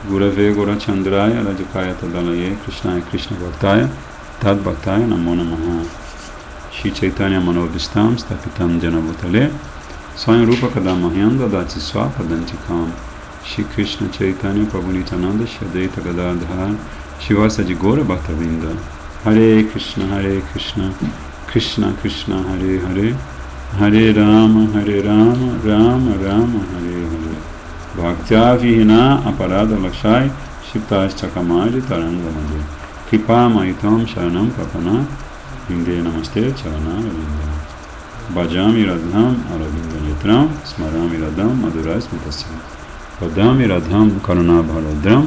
Gurave Gurachandraya Radhikaya Tadalaye Krishnaya Krishna Bhaktaya Tad Bhaktaya Namo Namaha. Shri Chaitanya Manobhistam Stapitam Janabhutale Swayam Rupa Kadamahyanda Dati Swapadantikam. Shri Krishna Chaitanya Prabhu-Nityananda Shri Advaita Gadadhar Shivasadi Gaura Bhattavinda. Hare Krishna Krishna Krishna Hare Hare Hare Rama Rama Rama Hare Hare. Bhaktya Vihina Aparada Lakshai Shiptas Chakamari Taranga Madhe Kripa Maitam Sharanam Kapana Vinde Namaste Charana Ravinda Bhajami Radham Aravinda Netram Smarami Radham Madurai Smitasyam Vadami Radham Karuna Bharadram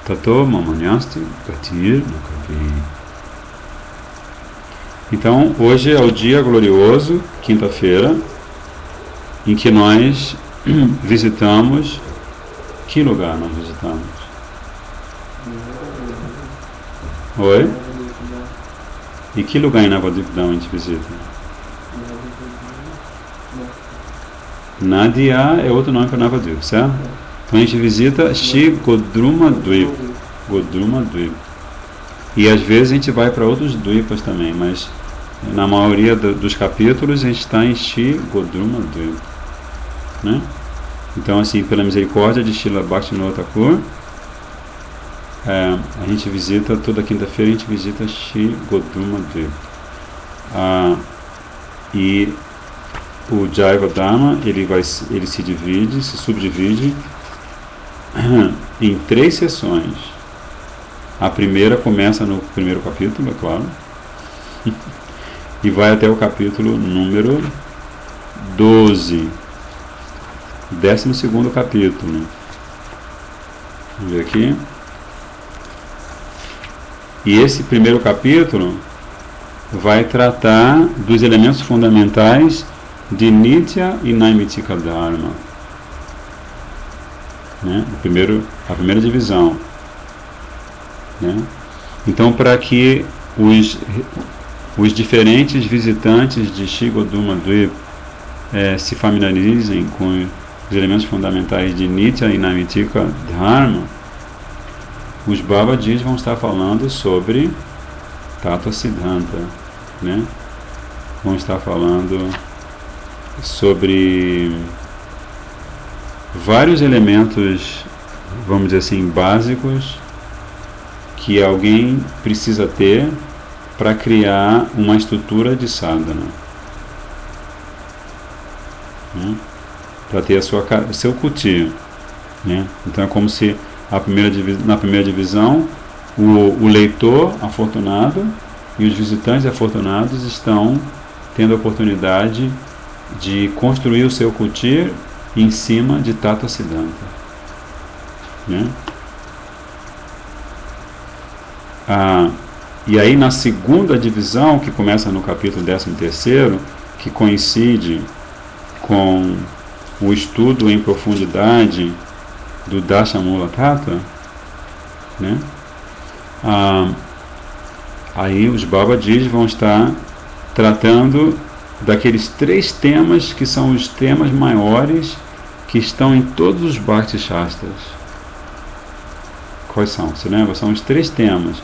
Tato Mamanyasti Gatir Nakavi. Então, hoje é o dia glorioso, quinta-feira, em que nós visitamos. Que lugar nós visitamos? Oi? E que lugar em Navadvipdam a gente visita? Nadia é outro nome para Navadvip, certo? Então a gente visita Shri Godruma Dvip. Godruma Dvip. E às vezes a gente vai para outros Dvipas também, mas na maioria dos capítulos a gente está em Shri Godruma Dvip, né? Então, assim, pela misericórdia de Srila Bhaktivinoda Thakur, a gente visita, toda quinta-feira a gente visita Shri Godruma Dvip. E o Jaiva Dharma, ele se subdivide em 3 sessões. A primeira começa no primeiro capítulo, é claro, e vai até o capítulo número 12. 12º capítulo. Vamos ver aqui. E esse primeiro capítulo vai tratar dos elementos fundamentais de Nitya e Naimitika Dharma, né? A primeira divisão, né? Então, para que os diferentes visitantes de Shri Godruma Dvip se familiarizem com os elementos fundamentais de Nitya e Naimitika Dharma, os Babajis vão estar falando sobre Tattva Siddhanta, né? Vão estar falando sobre vários elementos, vamos dizer assim, básicos que alguém precisa ter para criar uma estrutura de sadhana, né? Para ter o seu kuti, né? Então é como se na primeira divisão o leitor afortunado e os visitantes afortunados estão tendo a oportunidade de construir o seu kuti em cima de Tattva Siddhanta, né? E aí na segunda divisão, que começa no capítulo 13º, que coincide com o estudo em profundidade do Dashamula Tattva, né? Aí os Babajis vão estar tratando daqueles 3 temas que são os temas maiores que estão em todos os Bhakti Shastras. Quais são? Você lembra? São os 3 temas.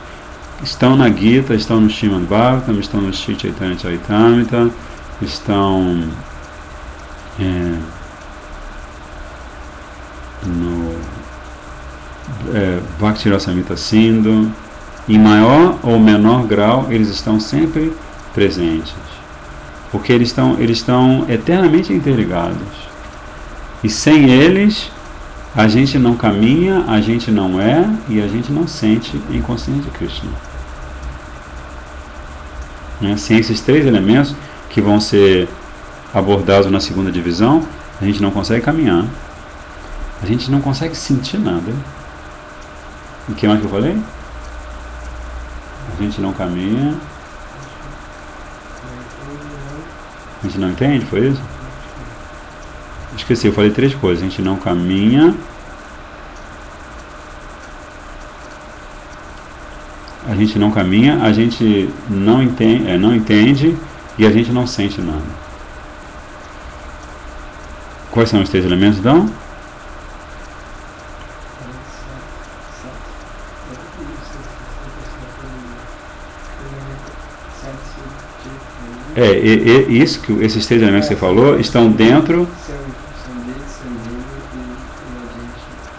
Estão na Gita, estão no Srimad Bhagavatam, estão no Shri Chaitanya Charitamrita, estão no Bhakti Rasamrita Sindhu. Em maior ou menor grau, eles estão sempre presentes, porque eles estão eternamente interligados, e sem eles a gente não caminha, a gente não é e a gente não sente em consciência de Krishna, né? Sem esses 3 elementos que vão ser abordados na segunda divisão, a gente não consegue caminhar, a gente não consegue sentir nada. E o que mais que eu falei? A gente não caminha, a gente não entende, foi isso? Esqueci, eu falei 3 coisas. A gente não caminha, a gente não entende e a gente não sente nada. Quais são os 3 elementos, então? Isso que esses 3 elementos que você falou estão dentro.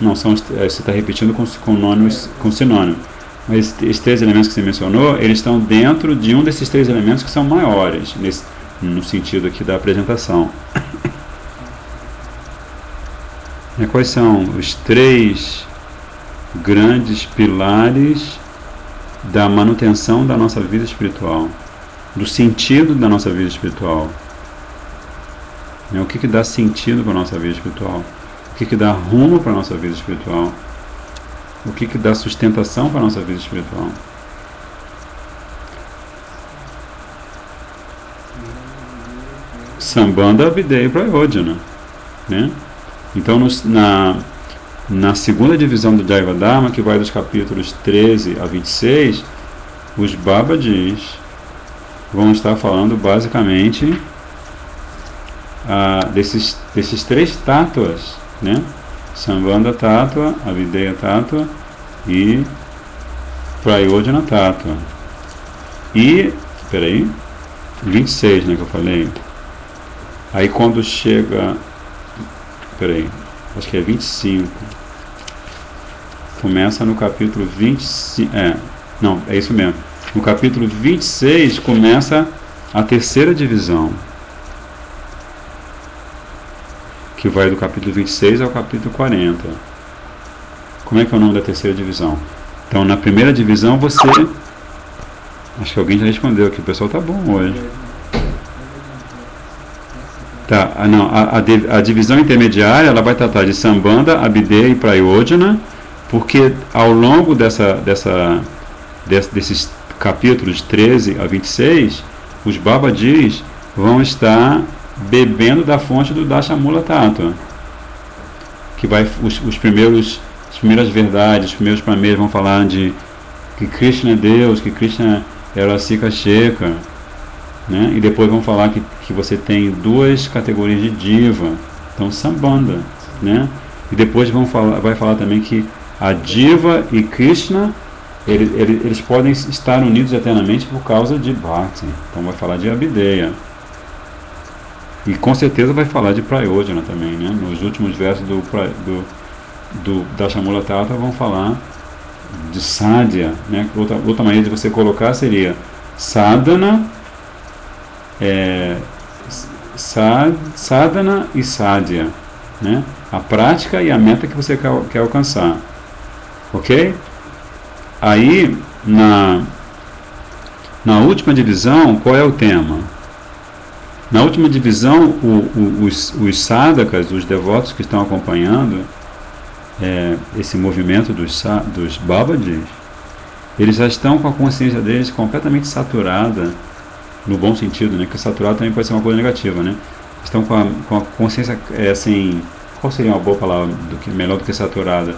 Não, você está repetindo com sinônimo. Mas esses 3 elementos que você mencionou, eles estão dentro de um desses 3 elementos que são maiores, no sentido aqui da apresentação. Quais são os 3 grandes pilares da manutenção da nossa vida espiritual, do sentido da nossa vida espiritual? O que dá sentido para a nossa vida espiritual? O que dá rumo para a nossa vida espiritual? O que dá sustentação para a nossa vida espiritual? Sambandha, Videha e Prayojana, né? Então, na segunda divisão do Jaiva Dharma, que vai dos capítulos 13 a 26, os Babajis vão estar falando basicamente desses 3 tátuas, né? Sambandha Tattva, Avideya Tattva e Prayojana Tattva. E, 26, né, que eu falei. Aí quando chega, acho que é 25. Começa no capítulo 25, é isso mesmo. No capítulo 26 começa a terceira divisão, que vai do capítulo 26 ao capítulo 40. Como é que é o nome da terceira divisão? Então, na primeira divisão você... Acho que alguém já respondeu aqui, o pessoal tá bom hoje. Tá, não, a divisão intermediária, ela vai tratar de Sambandha, Abideya e Prayojana, porque ao longo desses capítulos 13 a 26, os Babajis vão estar bebendo da fonte do Dashamula Tattva, que vai as primeiras verdades, os primeiros pramesas vão falar de que Krishna é Deus, que Krishna é Rasika Sheka, né? E depois vão falar que você tem 2 categorias de diva, então Sambandha, né? E depois vai falar também que a diva e Krishna eles podem estar unidos eternamente por causa de Bhakti. Então vai falar de Abideya. E com certeza vai falar de Prayojana também, né? Nos últimos versos do Dashamula Tattva vão falar de Sadhya, né? Outra maneira de você colocar seria Sadhana, Sadhana e Sadhya, né? A prática e a meta que você quer alcançar, ok? Aí na última divisão, qual é o tema? Na última divisão, os sadhakas, os devotos que estão acompanhando esse movimento dos Babajis, eles já estão com a consciência deles completamente saturada, no bom sentido, né? Que saturado também pode ser uma coisa negativa, né? Estão com a consciência, assim, qual seria uma boa palavra melhor do que saturada?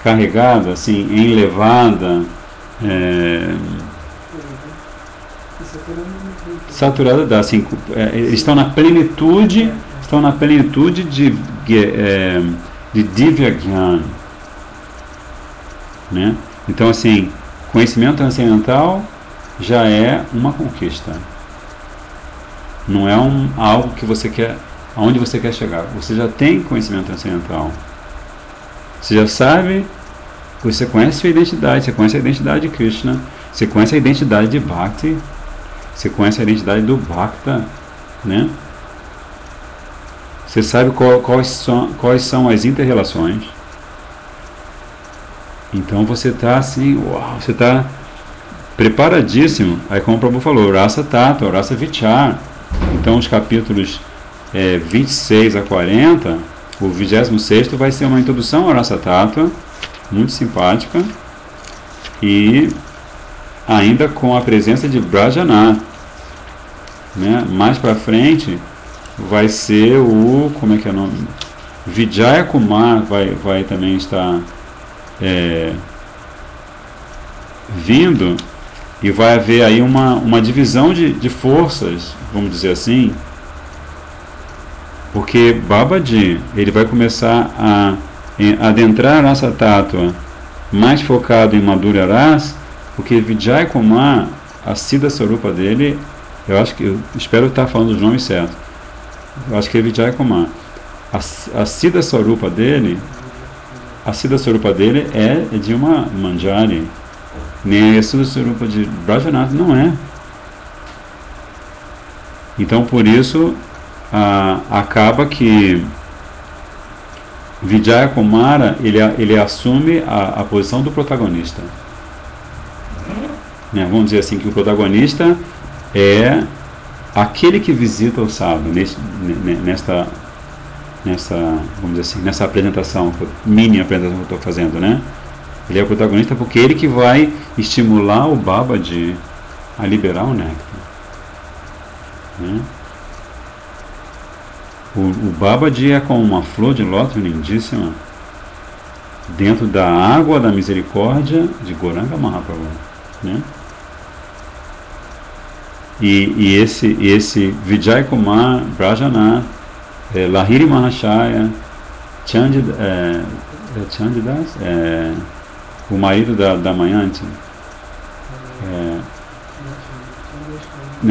Carregada, assim, enlevada, saturada, assim, eles estão na plenitude de Divya Gyan, né? Então, assim, conhecimento transcendental já é uma conquista. Não é algo que você quer, aonde você quer chegar. Você já tem conhecimento transcendental. Você já sabe, você conhece a sua identidade, você conhece a identidade de Krishna, você conhece a identidade de Bhakti, você conhece a identidade do Bhakta, né? Você sabe quais são as inter-relações. Então você está assim, uau, você está preparadíssimo. Aí como o Prabhu falou, Rasa Tattva, Rasa Vichar. Então os capítulos 26 a 40, o 26º vai ser uma introdução ao Rasa Tattva, muito simpática, e ainda com a presença de Brajanath, né? Mais para frente vai ser como é que é o nome? Vijaya Kumar vai também estar vindo, e vai haver aí uma divisão de forças, vamos dizer assim, porque Babaji, ele vai começar adentrar Rasa Tattva mais focado em Madhurya Rasa, porque Vijaya Kumar, a Siddha Sarupa dele, eu espero estar falando os nomes certos, eu acho que é Vijaya Kumar. A Siddha Sarupa dele é de uma Manjari, nem a Siddha Sarupa de Brajanath não é. Então por isso acaba que Vijaya Kumara ele assume a posição do protagonista, né? Vamos dizer assim, que o protagonista é aquele que visita o sábio nessa, vamos dizer assim, nessa apresentação, mini apresentação que eu estou fazendo, né? Ele é o protagonista porque ele que vai estimular o Babaji a liberar o néctar, né? O Babaji é como uma flor de lótus lindíssima dentro da água da misericórdia de Gauranga Mahaprabhu, né? E esse Vijay Kumar, Brajanath, Lahiri Mahashaya, Chandidas, o marido da Damayanti,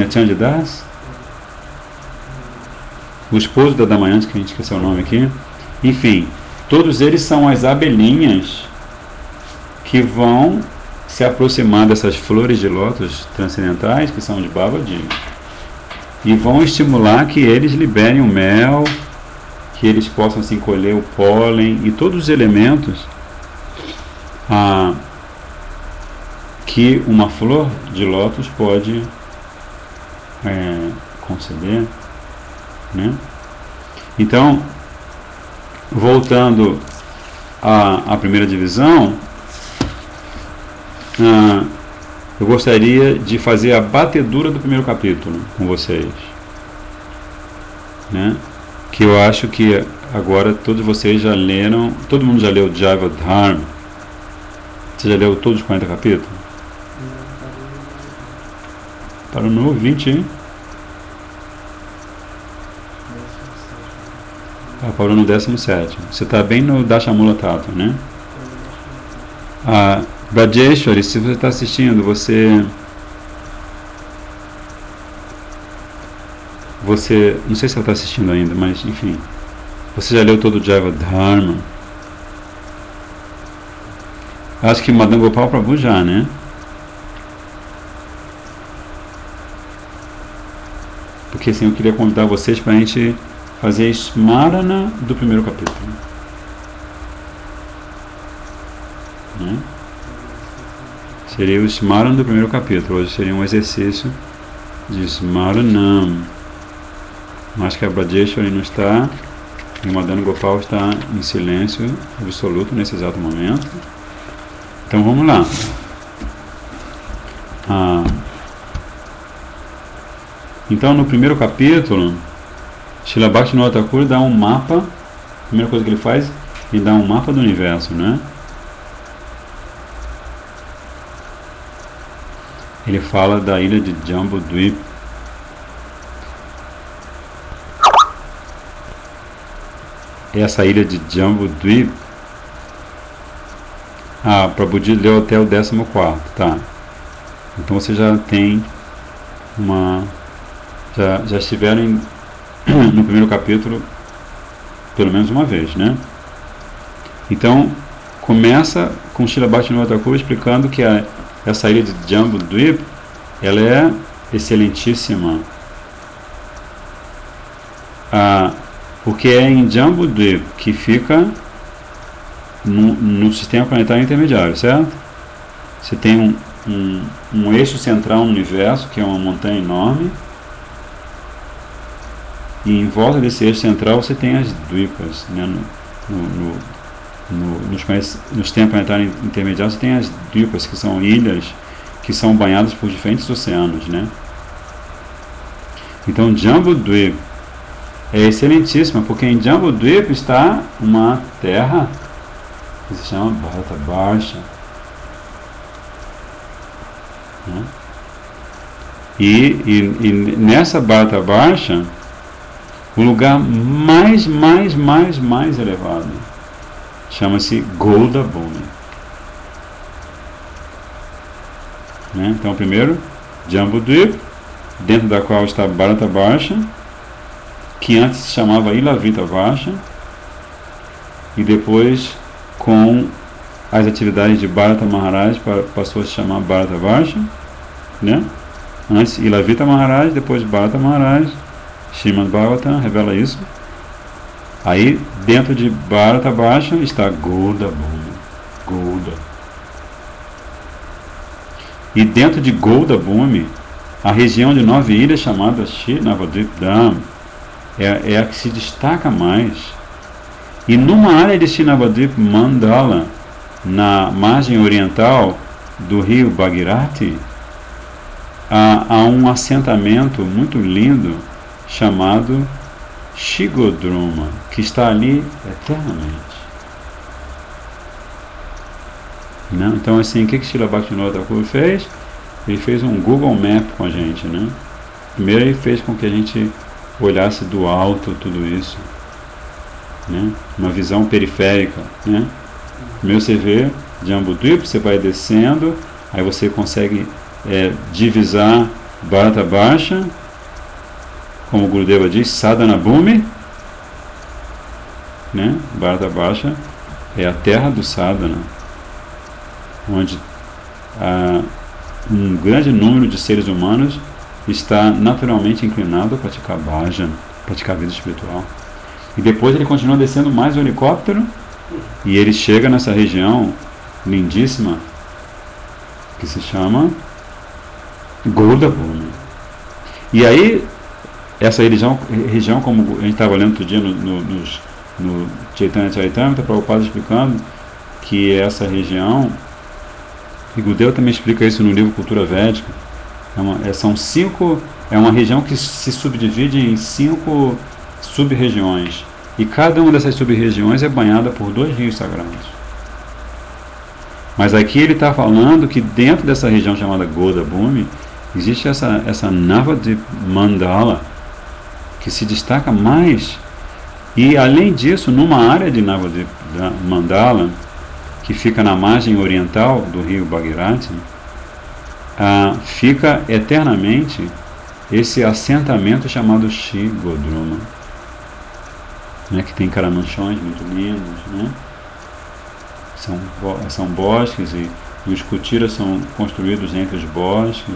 Chandidas, o esposo da Damayanti, que a gente esqueceu o nome aqui. Enfim, todos eles são as abelhinhas que vão se aproximar dessas flores de lótus transcendentais, que são de Babaji, e vão estimular que eles liberem o mel, que eles possam assim colher o pólen e todos os elementos que uma flor de lótus pode conceder, né? Então, voltando à primeira divisão, eu gostaria de fazer a batedura do primeiro capítulo com vocês, né? Que eu acho que agora todos vocês já leram, todo mundo já leu Jaiva Dharma. Você já leu todos os 40 capítulos? Parou no 20, hein? Parou no 17. Você está bem no Dashamula Tattva, né? Brajeshwari, se você está assistindo, você, não sei se ela está assistindo ainda, mas enfim, você já leu todo o Jaiva Dharma? Acho que Madan Gopal Prabhu já, né? Porque assim, eu queria convidar vocês para a gente fazer a Smarana do primeiro capítulo, né? Seria o Smarana do primeiro capítulo. Hoje seria um exercício de Smaranam. Mas que a Brajeshwari não está, e o Madan Gopal está em silêncio absoluto nesse exato momento. Então vamos lá. Então no primeiro capítulo, Srila Bhaktivinoda Thakur dá um mapa. A primeira coisa que ele faz, ele dá um mapa do universo, né? Ele fala da ilha de Jambudvip. Essa ilha de Jambudvip, Prabhuji leu até o 14º, tá? Então você já tem já estiveram no primeiro capítulo pelo menos uma vez, né? Então começa com Srila Bhaktivinoda Thakur explicando que essa ilha de Jambudvip, ela é excelentíssima, porque é em Jambudvip que fica no sistema planetário intermediário, certo? Você tem um eixo central no universo, que é uma montanha enorme, e em volta desse eixo central você tem as Dvipas, né? No sistema planetário intermediário você tem as Dvipas, que são ilhas que são banhadas por diferentes oceanos, né? Então Jambudvip é excelentíssima, porque em Jambudvip está uma terra que se chama Bharatabarsha, né? E nessa Bharatabarsha, o lugar mais elevado chama-se Golda Bhumi. Né? Então, primeiro, Jambudvip, dentro da qual está Bharata Varsha, que antes se chamava Ilavita Varsha, e depois, com as atividades de Bharata Maharaj, passou a se chamar Bharata Varsha, né? Antes Ilavita Maharaj, depois Bharata Maharaj. Srimad Bhagavatam revela isso. Aí, dentro de Bharata Varsha está Golda Bhumi. Golda. E dentro de Golda Bhumi, a região de 9 ilhas chamada Shri Navadvip Dham é a que se destaca mais. E numa área de Shri Navadvip Mandala, na margem oriental do rio Bhagirathi, há um assentamento muito lindo chamado Shigodruma, que está ali eternamente. Né? Então, assim, o que Srila Bhaktivinoda Thakur fez? Ele fez um Google Map com a gente, né? Primeiro ele fez com que a gente olhasse do alto tudo isso, né? Uma visão periférica, né? Primeiro você vê Jambudvip, você vai descendo, aí você consegue divisar Bharata Varsha, como o Gurudeva diz, Sadhana Bhumi, né? Bharata Varsha é a terra do sadhana, onde um grande número de seres humanos está naturalmente inclinado a praticar bhajan, praticar a vida espiritual. E depois ele continua descendo mais o helicóptero e ele chega nessa região lindíssima que se chama Golda Bhumi. E aí, essa região, como a gente estava lendo outro dia no Chaitanya Charitamrita, Prabhupada explicando que essa região, e Gudeva também explica isso no livro Cultura Védica, é uma região que se subdivide em 5 sub-regiões, e cada uma dessas sub-regiões é banhada por 2 rios sagrados. Mas aqui ele está falando que dentro dessa região chamada Golda Bhumi existe essa Navadvip Mandala que se destaca mais, e além disso, numa área de Navadvip Mandala que fica na margem oriental do rio Bhagirathi, fica eternamente esse assentamento chamado Shigodruma, né, que tem caramanchões muito lindos, né? São bosques e os kutiras são construídos entre os bosques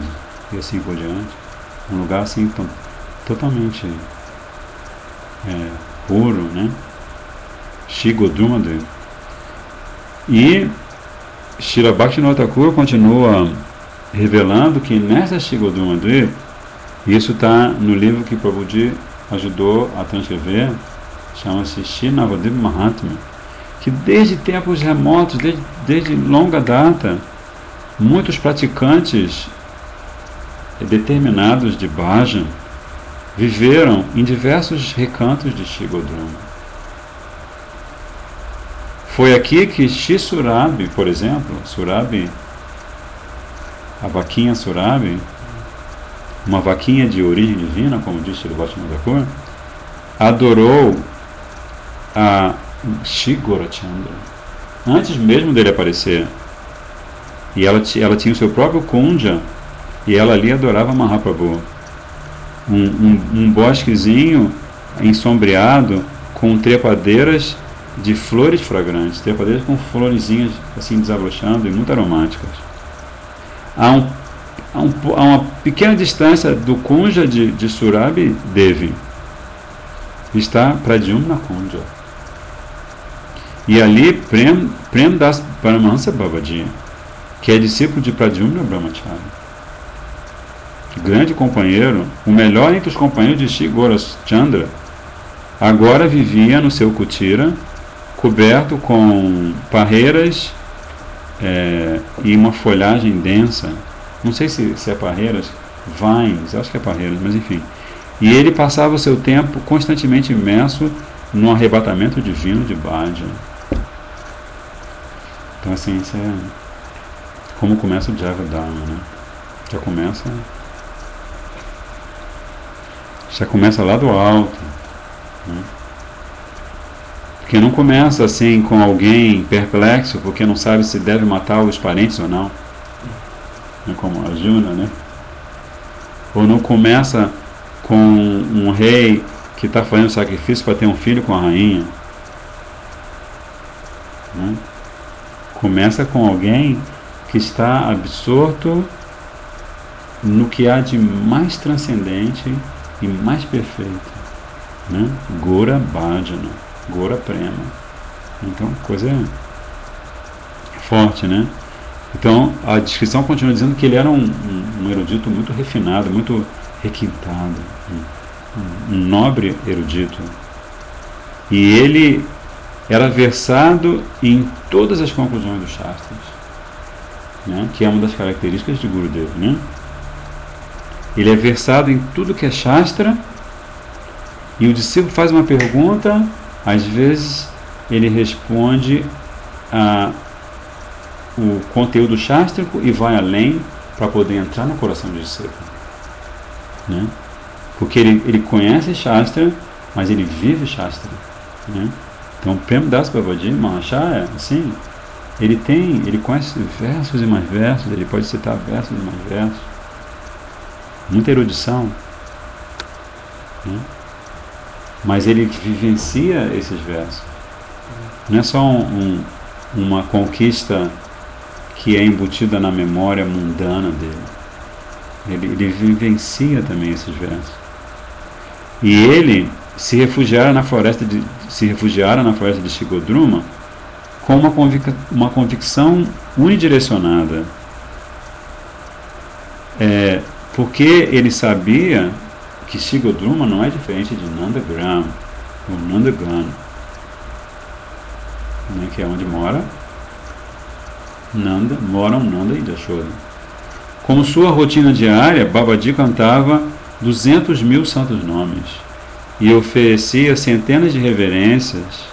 e assim por diante. Um lugar assim totalmente puro, né? Shigodruma. E Srila Bhaktivinoda Thakur continua revelando que nessa Shigodruma, isso está no livro que Prabhuji ajudou a transcrever, chama-se Shri Navadvip Mahatmya, que desde tempos remotos, desde longa data, muitos praticantes determinados de bhajan viveram em diversos recantos de Shigodruma. Foi aqui que Shri Surabi, por exemplo, Surabi, a vaquinha Surabi, uma vaquinha de origem divina, como disse Srila Bhaktivinoda Thakur, adorou a Shri Gaurachandra antes mesmo dele aparecer. E ela tinha o seu próprio kunja e ela ali adorava Mahaprabhu. Um bosquezinho ensombreado com trepadeiras de flores fragrantes, trepadeiras com florezinhas assim desabrochando e muito aromáticas. A uma pequena distância do kunja de Surabi Devi está Pradyumna Kunja. E ali Prem Das Paramahansa Babaji, que é discípulo de Pradyumna Brahmachari, grande companheiro, o melhor entre os companheiros de Shri Gaurachandra, agora vivia no seu kutira, coberto com parreiras e uma folhagem densa. Não sei se é parreiras, vines, acho que é parreiras, mas enfim. E ele passava o seu tempo constantemente imerso no arrebatamento divino de bhajan. Então, assim, isso é como começa o Javadharma, né? Já começa lá do alto, né? Porque não começa assim com alguém perplexo, porque não sabe se deve matar os parentes ou não. Não é como Arjuna, né? Ou não começa com um rei que está fazendo sacrifício para ter um filho com a rainha. Né? Começa com alguém que está absorto no que há de mais transcendente e mais perfeito. Né? Gora Bhajana, Gora Prema. Então, coisa forte, né? Então, a descrição continua dizendo que ele era um erudito muito refinado, muito requintado, um nobre erudito. E ele era versado em todas as conclusões dos Shastras, né? Que é uma das características de Gurudeva, né? Ele é versado em tudo que é Shastra, e o discípulo faz uma pergunta, às vezes ele responde o conteúdo chástrico e vai além para poder entrar no coração do discípulo, né? Porque ele conhece Shastra, mas ele vive Shastra, né? Então Prema Das Babaji Mahashaya, assim, ele conhece versos e mais versos, ele pode citar versos e mais versos, muita erudição, né? Mas ele vivencia esses versos. Não é só uma conquista que é embutida na memória mundana dele. Ele vivencia também esses versos. E ele se refugiara na floresta de Shigodruma com uma convicção unidirecionada. Porque ele sabia que Shigodruma não é diferente de Nandagram, ou Nandagan, né, que é onde moram Nanda e Yashoda. Como sua rotina diária, Babaji cantava 200.000 santos nomes e oferecia centenas de reverências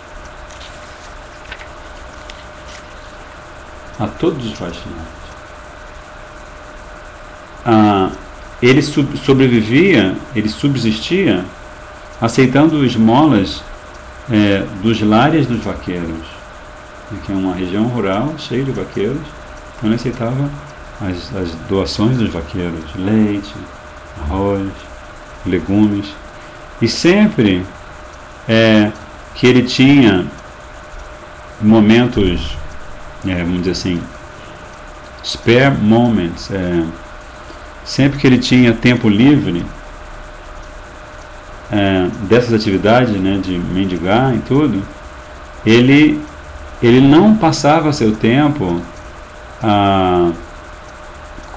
a todos os Vaishnavas. Ele subsistia aceitando esmolas dos lares dos vaqueiros, que é uma região rural cheia de vaqueiros. Então ele aceitava as doações dos vaqueiros, leite, arroz, legumes. E sempre que ele tinha momentos, vamos dizer assim, spare moments, sempre que ele tinha tempo livre dessas atividades, né, de mendigar e tudo, ele não passava seu tempo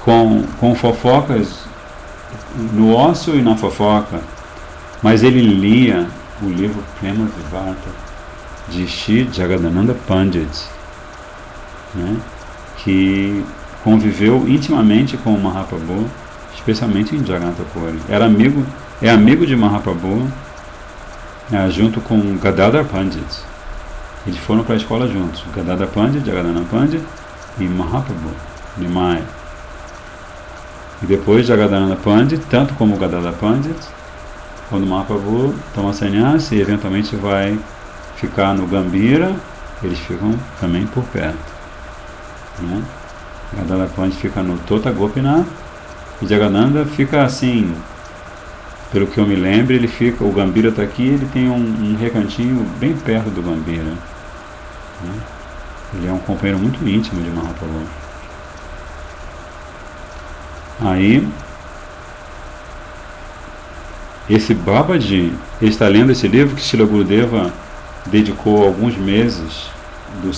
com fofocas no ócio e na fofoca, mas ele lia o livro Prema Vivata de Shri Jagadananda Pandit, né, que conviveu intimamente com o Mahaprabhu, especialmente em Jagannath-puri. É amigo de Mahaprabhu, junto com Gadadhar Pandit. Eles foram para a escola juntos, Gadadhar Pandit, Jagadananda Pandit e Mahaprabhu, Nimai. E depois Jagadananda Pandit, tanto como Gadadhar Pandit, quando Mahaprabhu toma sannyasi e eventualmente vai ficar no Gambhira, eles ficam também por perto, né? Gadadhar Pandit fica no Tota Gopinath e Jagadananda fica assim, pelo que eu me lembro, o Gambhira está aqui, ele tem um recantinho bem perto do Gambhira, né? Ele é um companheiro muito íntimo de Mahaprabhu. Aí, esse Babaji, ele está lendo esse livro que Srila Gurudeva dedicou alguns meses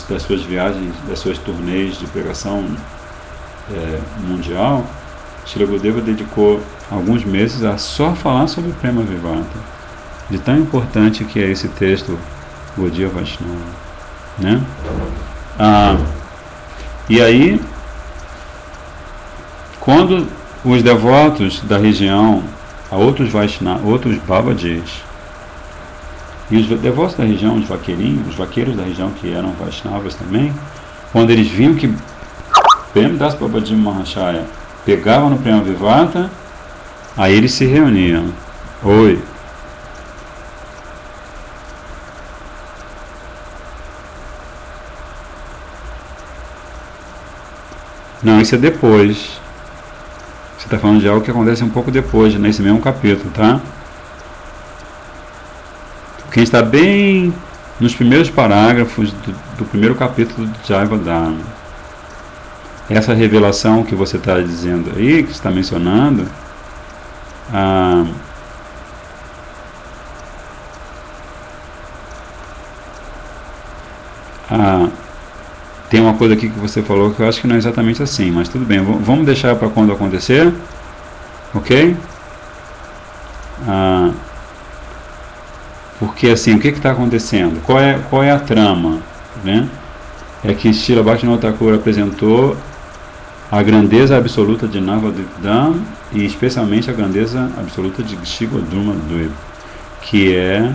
das suas viagens, das suas turnês de pregação mundial. Srila Gurudeva dedicou alguns meses a só falar sobre Prema Vivata, de tão importante que é esse texto Gaudiya Vaishnava, né? E aí, quando os devotos da região, outros Babajis, e os devotos da região, os vaqueiros da região que eram Vaishnavas também, quando eles viam que Prema Das Babaji Mahashaya pegava no Prema Vivata, aí eles se reuniam. Oi. Não, isso é depois. Você está falando de algo que acontece um pouco depois, nesse mesmo capítulo, tá? Quem está bem nos primeiros parágrafos do primeiro capítulo de Jaiva Dharma. Essa revelação que você está dizendo aí, que você está mencionando, tem uma coisa aqui que você falou que eu acho que não é exatamente assim, mas tudo bem, vamos deixar para quando acontecer, ok? Porque assim, o que está acontecendo? Qual é a trama? Né? É que Srila Bhaktivinoda Thakur apresentou a grandeza absoluta de Navadvipdam e especialmente a grandeza absoluta de Shigodruma Dvip, que é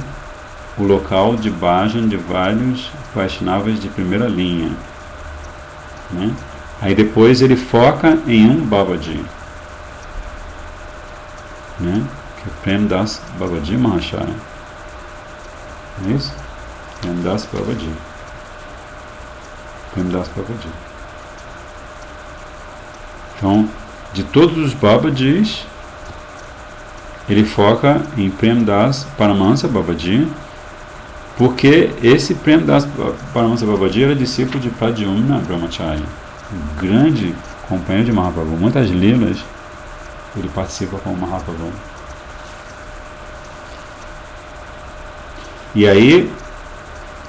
o local de bhajan de vários Vaishnavas de primeira linha. Né? Aí depois ele foca em um Babaji, né? Que é Prem Das Babaji Mahashaya. É isso? Prem Das Babaji. Prem Das Babaji. Então, de todos os Babajis, ele foca em Prem Das Paramahansa Babaji, porque esse Prem Das Paramahansa Babaji era discípulo de Pradyumna Brahmachari, um grande companheiro de Mahaprabhu. Muitas lilas ele participa com o Mahaprabhu. E aí,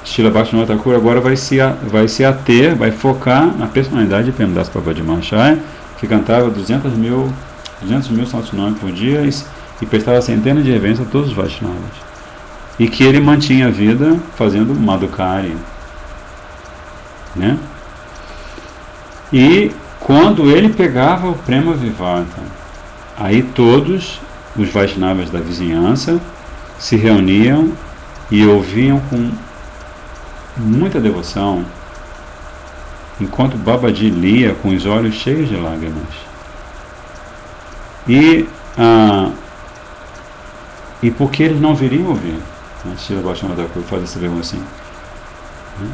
Srila Bhaktivinoda Thakur agora vai se ater, vai focar na personalidade de Prem Das Babaji Mahashaya, que cantava 200 mil Santinome por dia e prestava centenas de reverências a todos os Vaishnavas. E que ele mantinha a vida fazendo Madhukari. Né? E quando ele pegava o Prema Vivata, aí todos os Vaishnavas da vizinhança se reuniam e ouviam com muita devoção, enquanto Babaji lia com os olhos cheios de lágrimas. E porque eles não viriam ouvir, né? Srila Bhaktivinoda Thakur faz essa pergunta assim. Né?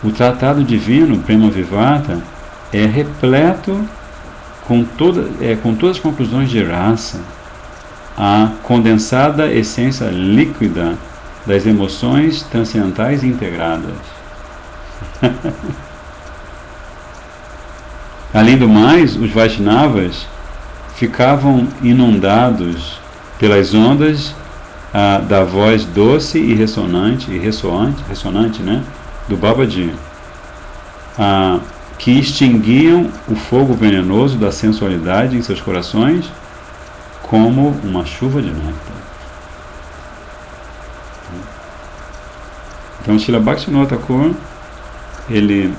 O tratado divino, Prema Vivata, é repleto com todas as conclusões de rasa, a condensada essência líquida das emoções transcendentais integradas. Além do mais, os Vaishnavas ficavam inundados pelas ondas da voz doce e ressonante, né, do Babaji, que extinguiam o fogo venenoso da sensualidade em seus corações como uma chuva de néctar. Então, Srila Bhaktivinoda Thakur, ele,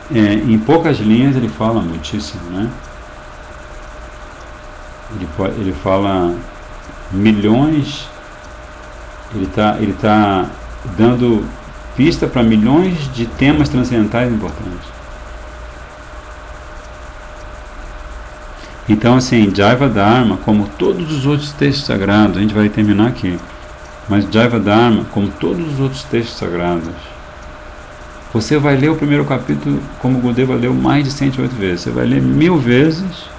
em poucas linhas, ele fala muitíssimo, né? Ele fala milhões, ele tá dando pista para milhões de temas transcendentais importantes. Então, assim, Jaiva Dharma, como todos os outros textos sagrados, a gente vai terminar aqui, mas Jaiva Dharma, como todos os outros textos sagrados, você vai ler o primeiro capítulo como Gurudeva leu mais de 108 vezes. Você vai ler 1000 vezes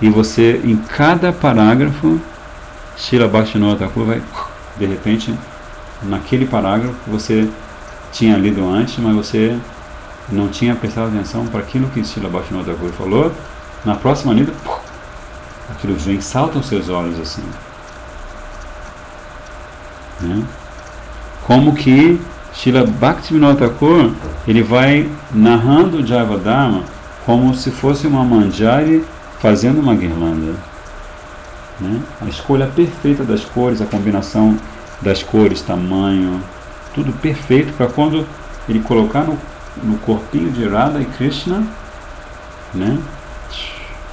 e você, em cada parágrafo, Srila Bhaktivinoda Thakur vai, de repente, naquele parágrafo que você tinha lido antes, mas você não tinha prestado atenção para aquilo que Srila Bhaktivinoda Thakur falou, na próxima linha, aquilo vem, salta aos seus olhos assim. Né? Como que Srila Bhaktivinoda Thakur, ele vai narrando o Jaiva Dharma como se fosse uma manjari fazendo uma guirlanda. Né? A escolha perfeita das cores, a combinação das cores, tamanho, tudo perfeito para quando ele colocar no corpinho de Radha e Krishna, né?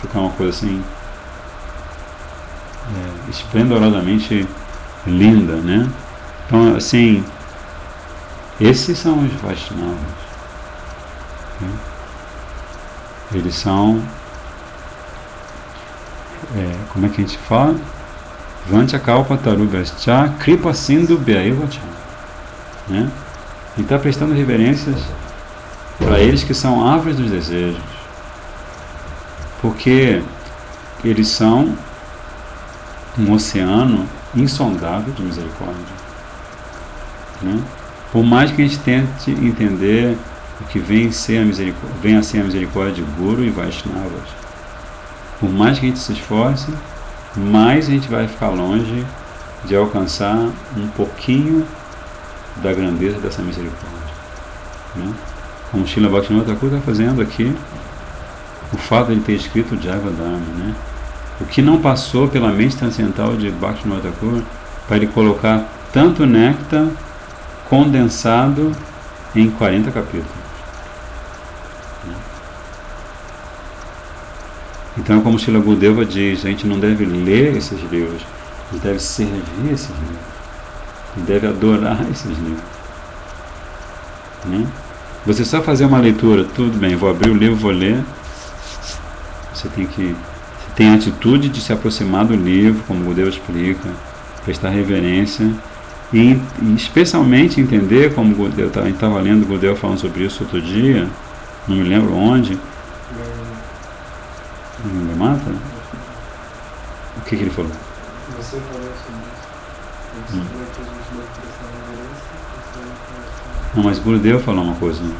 Ficar uma coisa assim esplendorosamente linda, né? Então, assim, esses são os Vaishnavas, né? Eles são, como é que a gente fala? Vancha kalpa tarubhascha kripa sindhu bhyaeva cha, né? E está prestando reverências para eles que são árvores dos desejos. Porque eles são um oceano insondável de misericórdia. Né? Por mais que a gente tente entender o que vem a ser a misericórdia de Guru e Vaishnavas, por mais que a gente se esforce, mais a gente vai ficar longe de alcançar um pouquinho da grandeza dessa misericórdia. Né? Como Srila Bhaktivinoda Thakur está fazendo aqui, o fato de ele ter escrito o Jayavadharma, né? O que não passou pela mente transcendental de Bhaktivinoda Thakur para ele colocar tanto néctar condensado em 40 capítulos. Então, como Srila Gurudeva diz, a gente não deve ler esses livros, a gente deve servir esses livros, a gente deve adorar esses livros. Né? Você só fazer uma leitura, tudo bem, vou abrir o livro, vou ler. Você tem a atitude de se aproximar do livro, como o Gurudeva explica, prestar reverência e especialmente entender, como o Gurudeva, a gente estava lendo o Gurudeva falando sobre isso outro dia, não me lembro onde. Não mata? O que ele falou? Você falou sobre isso. Não, mas Gurudeva falou uma coisa. Né?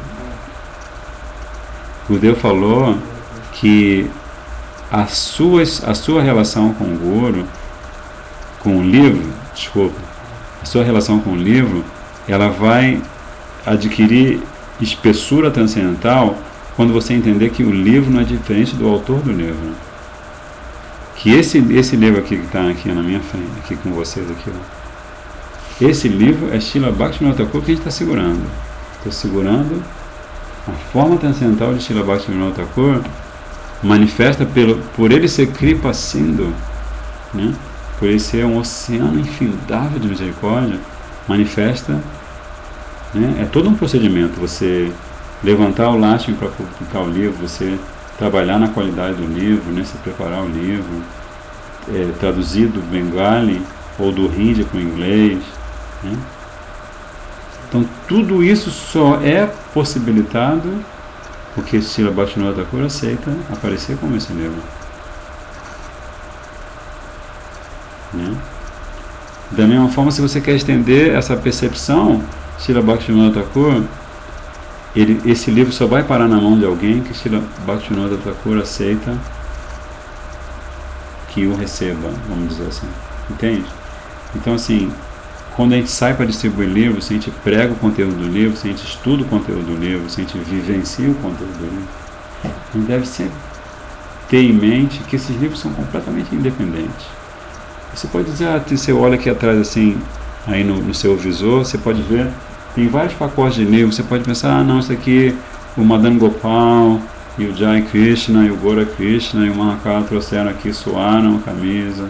Gurudeva falou que a sua relação com o Guru, com o livro, a sua relação com o livro, ela vai adquirir espessura transcendental quando você entender que o livro não é diferente do autor do livro. Que esse livro aqui que está aqui na minha frente, aqui com vocês aqui, ó, esse livro é Srila Bhaktivinoda Thakur que a gente está segurando. Estou segurando a forma transcendental de Srila Bhaktivinoda Thakur, manifesta por ele ser Kripa Sindhu, né? Por ele ser um oceano infindável de misericórdia, manifesta, né? É todo um procedimento, você levantar o lastro para publicar o livro, você trabalhar na qualidade do livro, né? Se preparar o livro, traduzir do Bengali ou do Hindi para o inglês, né? Então tudo isso só é possibilitado porque Srila Bhaktivinoda Thakur aceita aparecer como esse livro. Né? Da mesma forma, se você quer estender essa percepção, Srila Bhaktivinoda Thakur, esse livro só vai parar na mão de alguém que Srila Bhaktivinoda Thakur aceita que o receba, vamos dizer assim. Entende? Então, assim, quando a gente sai para distribuir livros, se a gente prega o conteúdo do livro, se a gente estuda o conteúdo do livro, se a gente vivencia o conteúdo do livro, a gente deve sempre ter em mente que esses livros são completamente independentes. Você pode dizer, você olha aqui atrás assim, aí no seu visor, você pode ver, tem vários pacotes de livros, você pode pensar, não, isso aqui, o Madan Gopal, e o Jai Krishna, e o Gora Krishna, e o Mahakala trouxeram aqui, suaram a camisa.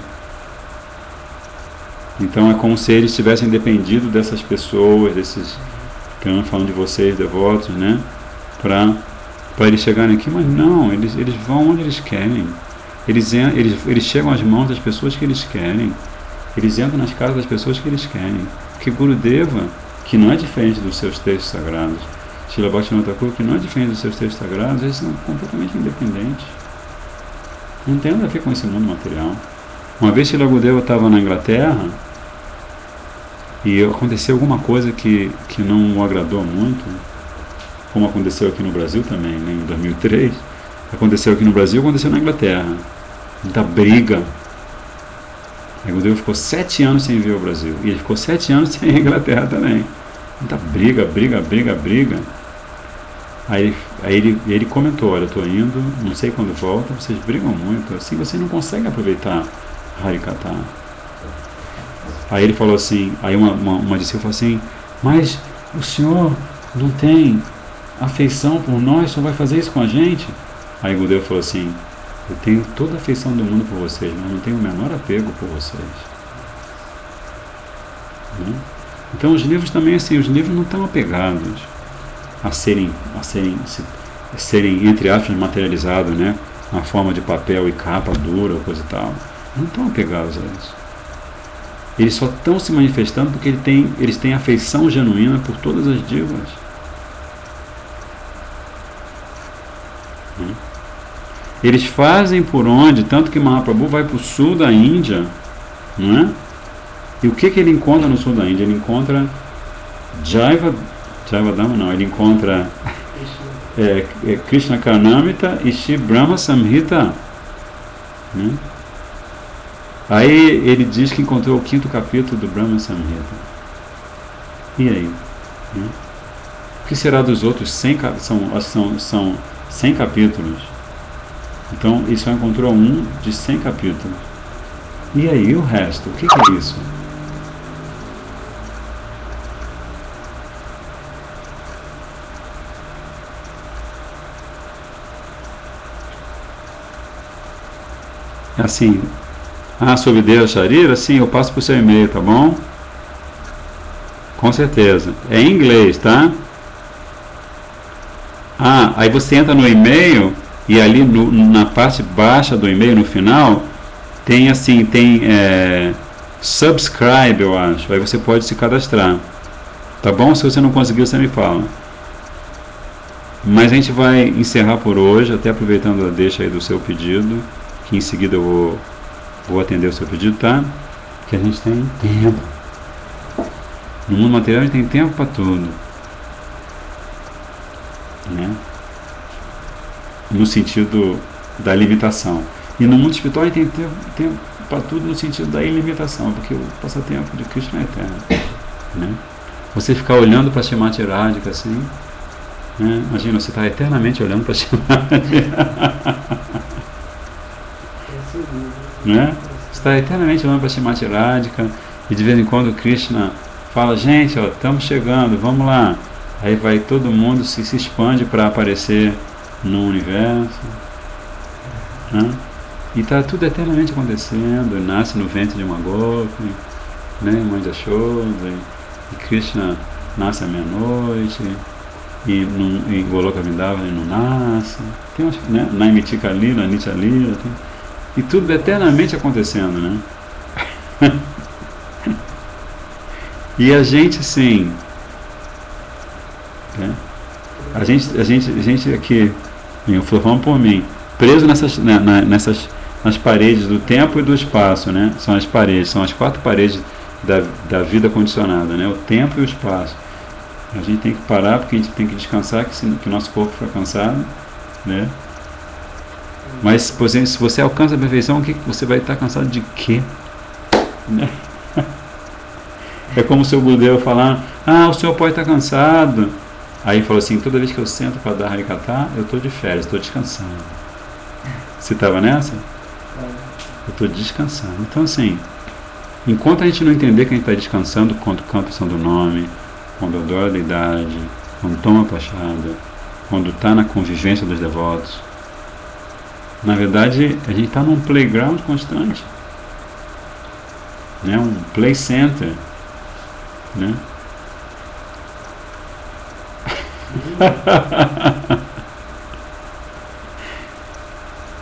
Então é como se eles tivessem dependido dessas pessoas, desses, que eu não falo de vocês, devotos, né? Para eles chegarem aqui, mas não, eles vão onde eles querem. Eles chegam às mãos das pessoas que eles querem. Eles entram nas casas das pessoas que eles querem. Porque Gurudeva, que não é diferente dos seus textos sagrados, Srila Bhaktivinoda Thakur, que não é diferente dos seus textos sagrados, eles são completamente independentes. Não tem nada a ver com esse mundo material. Uma vez Srila Gurudeva estava na Inglaterra e aconteceu alguma coisa que não o agradou muito, como aconteceu aqui no Brasil também, né, em 2003. Aconteceu aqui no Brasil, aconteceu na Inglaterra. Muita briga. Aí Gurudeva ficou 7 anos sem vir ao Brasil. E ele ficou 7 anos sem ir à Inglaterra também. Muita briga. Aí ele comentou, olha, eu estou indo, não sei quando volta, vocês brigam muito, assim você não consegue aproveitar Harikatha. Aí ele falou assim, aí uma discípula falou assim, mas o senhor não tem afeição por nós, só vai fazer isso com a gente? Aí Gurudeva falou assim, eu tenho toda a afeição do mundo por vocês, mas não tenho o menor apego por vocês. Né? Então os livros também, assim, os livros não estão apegados a serem entre aspas, materializados, né? Na forma de papel e capa dura, coisa e tal. Não estão apegados a isso. Eles só estão se manifestando porque eles têm afeição genuína por todas as divas. Eles fazem por onde, tanto que Mahaprabhu vai para o sul da Índia, não é? E o que ele encontra no sul da Índia? Ele encontra Jaivadama não, ele encontra Krishna Karnamrita e Shri Brahma Samhita, né? Aí ele diz que encontrou o 5º capítulo do Brahma Samhita. E aí? Né? O que será dos outros 100 são 100 capítulos? Então ele só encontrou um de 100 capítulos. E aí o resto? O que é isso? Assim, sobre Deus Sharira, sim, eu passo por seu e-mail, tá bom? Com certeza. É em inglês, tá? Aí você entra no e-mail e ali na parte baixa do e-mail, no final, tem assim, subscribe, eu acho. Aí você pode se cadastrar. Tá bom? Se você não conseguiu, você me fala. Mas a gente vai encerrar por hoje, até aproveitando a deixa aí do seu pedido, que em seguida eu vou atender o seu pedido, tá? Que a gente tem tempo. No mundo material a gente tem tempo para tudo, né? No sentido da limitação. E no mundo espiritual a gente tem tempo para tudo no sentido da ilimitação, porque o passatempo de Krishna é eterno, né? Você ficar olhando para Srimati Radhika assim, né? Imagina, você está eternamente olhando para Srimati, né? Você está eternamente olhando para Srimati Radhika e de vez em quando Krishna fala, gente, ó, estamos chegando, vamos lá. Aí vai todo mundo, se expande para aparecer no universo, né? E está tudo eternamente acontecendo, nasce no ventre de uma Gopi, né? Mãe de Yashoda, e Krishna nasce à meia-noite, e em Goloka Vrindavan ele não nasce, tem umas, né? Naimitika Lila, Nitya Lila, e tudo eternamente acontecendo, né? E a gente assim, né? A gente aqui, eu estou falando por mim, preso nas paredes do tempo e do espaço, né? São as paredes, são as 4 paredes da vida condicionada, né? O tempo e o espaço. A gente tem que parar porque a gente tem que descansar, que o nosso corpo fica cansado, né? Mas, por exemplo, se você alcança a perfeição, o que você vai estar cansado de quê? Né? É como se o Gurudeva falar, o senhor pode estar cansado. Aí ele falou assim, toda vez que eu sento para dar Harikatha, eu estou de férias, estou descansando. Você estava nessa? Eu estou descansando. Então assim, enquanto a gente não entender que a gente está descansando, quando canta o santo nome, quando adora a deidade, quando toma a prachada, quando está na convivência dos devotos, na verdade a gente está num playground constante, né? Um play center, né?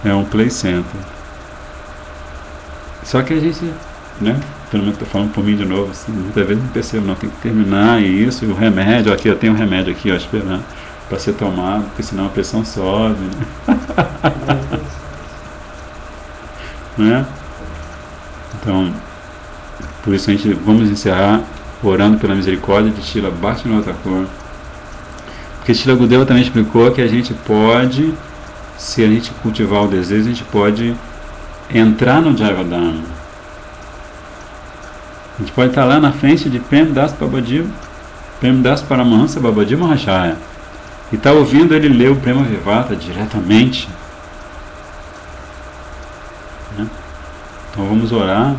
É um play center. Só que a gente, né? Pelo menos estou falando por mim de novo, assim, muitas vezes não percebo, não, tem que terminar e isso, e o remédio, aqui eu tenho um remédio aqui, ó, esperando para ser tomado, porque senão a pressão sobe, né? Né? Então, por isso a gente vamos encerrar orando pela misericórdia de Srila Bhaktivinoda Thakur. Porque Srila Gurudeva também explicou que a gente pode, se a gente cultivar o desejo, a gente pode entrar no Jaivadharma. A gente pode estar lá na frente de Premdas Paramahansa Babaji Mahashaya e estar ouvindo ele ler o Prema Vivata diretamente, né? Então vamos orar.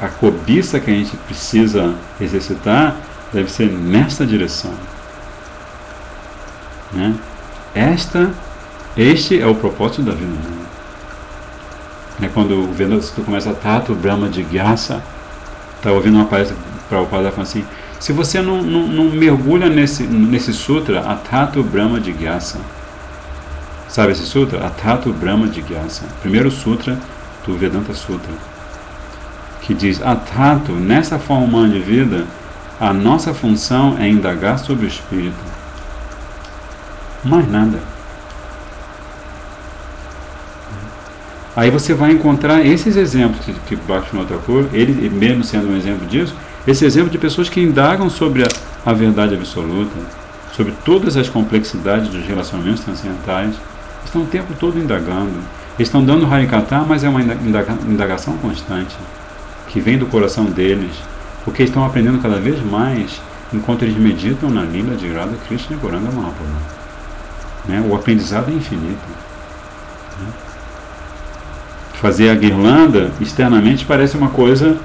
A cobiça que a gente precisa exercitar deve ser nesta direção, né? Este é o propósito da vida, né? Quando o Vedanta começa a Tato Brahma Jigyasa, está ouvindo uma palestra para o Padre falando assim, se você não mergulha nesse sutra, Atato Brahma Jigyasa, sabe esse sutra? Atato Brahma Jigyasa, primeiro sutra do Vedanta Sutra, que diz: Atato, nessa forma humana de vida, a nossa função é indagar sobre o espírito. Mais nada. Aí você vai encontrar esses exemplos que Bhaktivinoda Thakur, ele mesmo sendo um exemplo disso, esse exemplo de pessoas que indagam sobre a verdade absoluta, sobre todas as complexidades dos relacionamentos transcendentais, estão o tempo todo indagando. Eles estão dando Harikatha, mas é uma indagação constante, que vem do coração deles, porque estão aprendendo cada vez mais enquanto eles meditam na lila de Radha Krishna e Gauranga Mahaprabhu. Né? O aprendizado é infinito. Né? Fazer a guirlanda externamente parece uma coisa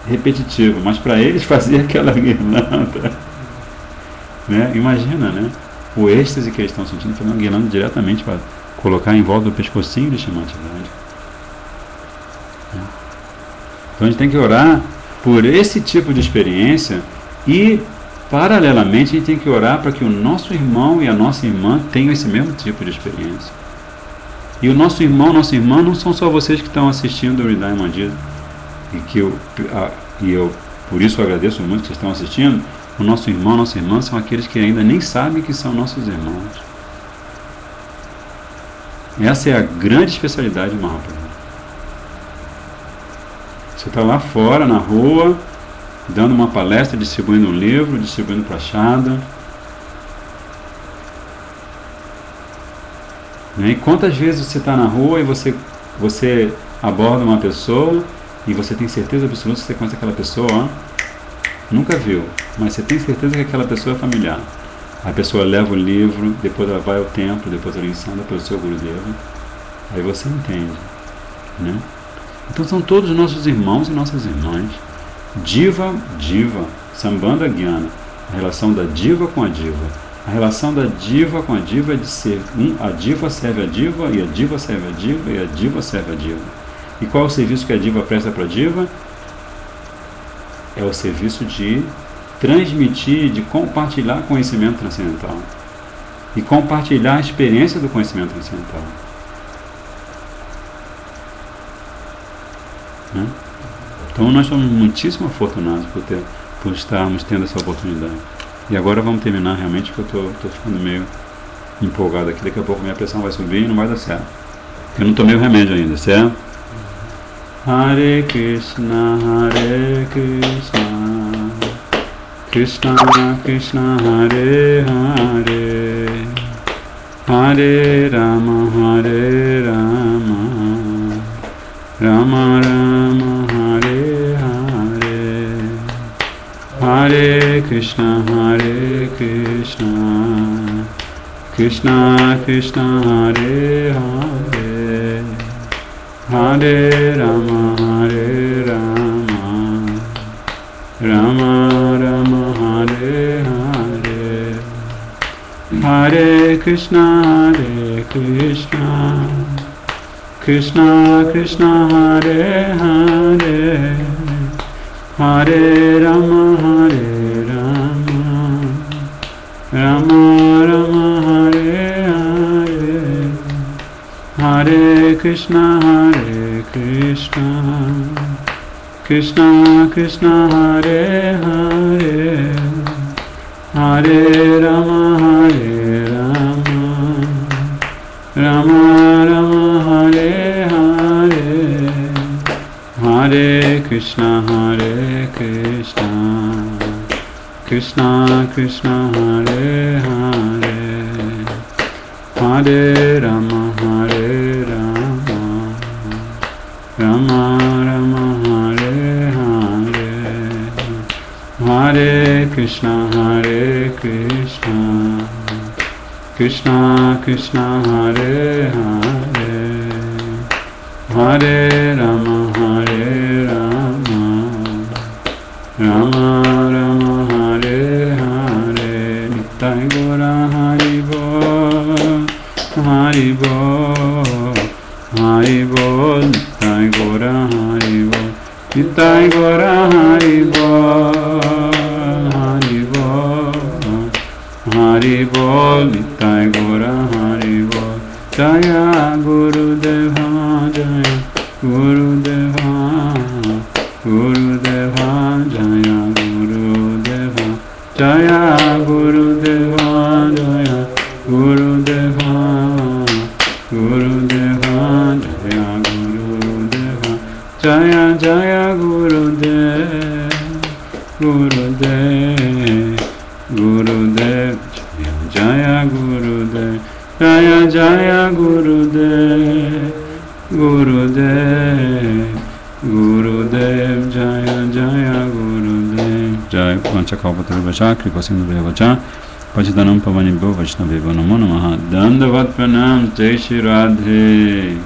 repetitiva, mas para eles fazer aquela guirlanda, né? Imagina, né? O êxtase que eles estão sentindo fazendo uma guirlanda diretamente para colocar em volta do pescocinho de Shrimati Radha. Né? Então a gente tem que orar por esse tipo de experiência e, paralelamente, a gente tem que orar para que o nosso irmão e a nossa irmã tenham esse mesmo tipo de experiência. E o nosso irmão, nossa irmã, não são só vocês que estão assistindo o Hridaya Mandir, e eu por isso agradeço muito que vocês estão assistindo. O nosso irmão, nossa irmã são aqueles que ainda nem sabem que são nossos irmãos. Essa é a grande especialidade de Mahaprabhu. Você está lá fora, na rua, dando uma palestra, distribuindo um livro, distribuindo prachada. E quantas vezes você está na rua e você aborda uma pessoa e você tem certeza absoluta que você conhece aquela pessoa, ó, nunca viu, mas você tem certeza que aquela pessoa é familiar. A pessoa leva o livro, depois ela vai ao templo, depois ela ensina pelo seu Gurudeva, aí você entende, né? Então são todos nossos irmãos e nossas irmãs. Diva, Sambandha Gyana, a relação da diva com a diva. A relação da diva com a diva é de ser a diva serve a diva, e a diva serve a diva, e a diva serve a diva. E qual é o serviço que a diva presta para a diva? É o serviço de transmitir, de compartilhar conhecimento transcendental. E compartilhar a experiência do conhecimento transcendental. Né? Então nós somos muitíssimo afortunados por estarmos tendo essa oportunidade. E agora vamos terminar realmente, porque eu estou ficando meio empolgado aqui. Daqui a pouco minha pressão vai subir e não vai dar certo. Eu não tomei o remédio ainda, certo? Hare Krishna, Krishna Krishna, Hare Hare, Hare Rama, Rama Rama, Hare Hare, Hare Krishna, Krishna Krishna, Hare Hare, Hare Rama, Rama Rama, Hare Hare, Hare Krishna, Krishna Krishna, Hare Hare, Hare Rama, Rama Rama, Hare Hare, Hare Krishna, Krishna Krishna, Hare Hare, Hare Rama, Rama Rama, Hare Hare, Hare Krishna, Krishna Krishna, Hare Hare, Hare Rama, Rama Rama, Hare Hare, Hare Krishna, Krishna Krishna, Hare Hare, Hare Rama, Rama Rama, Hare Hare. Nitai Gora Hari Bol, Hari Bol, Hari Bol. Nitai Gora Hari Bol, Nitai Gora Hari Bol, Hari Bol, Hari Bol. Nitai Gora Hari Bol. Jaya Gurudeva, Jaya Gurudeva, Jaya Gurudeva, Jaya Gurudeva, Gurudeva, Jaya Gurudeva, Jaya Jaya Gurudev, Gurudev, Gurudev, Jaya Gurudev, Jaya Jaya Gurudev, Gurudev, Gurudev, Jaya Jaya Gurudev. Jai Panchakavatara Vacha, Kripa Sindhu Vacha, Pachitanam Pavanibho Vaishnavibho Namo Namaha. Dandavat Pranam, Jai Shri Radhe.